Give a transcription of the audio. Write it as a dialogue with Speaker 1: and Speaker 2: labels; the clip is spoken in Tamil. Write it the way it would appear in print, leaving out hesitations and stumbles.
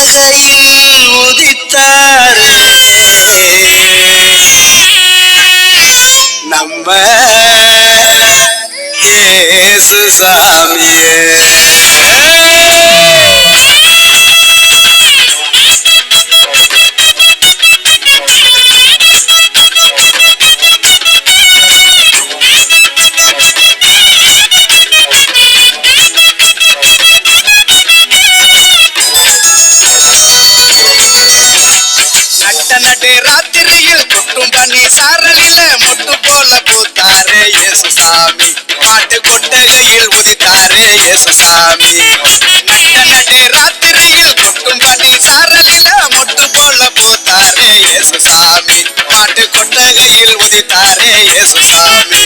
Speaker 1: கொட்டகையில் உதித்தாரே நம்ம இயேசு சாமியே. நடு ராத்திரியில் கொட்டும் பனி சாரலில முட்டு போல பூத்தாரே இயேசு சாமி. காட்டு கொட்டகையில் உதித்தாரே இயேசு சாமி. நடு ராத்திரியில் கொட்டும் பனி சாரலில முட்டு போல பூத்தாரே இயேசு சாமி. காட்டு கொட்டகையில் உதித்தாரே இயேசு சாமி.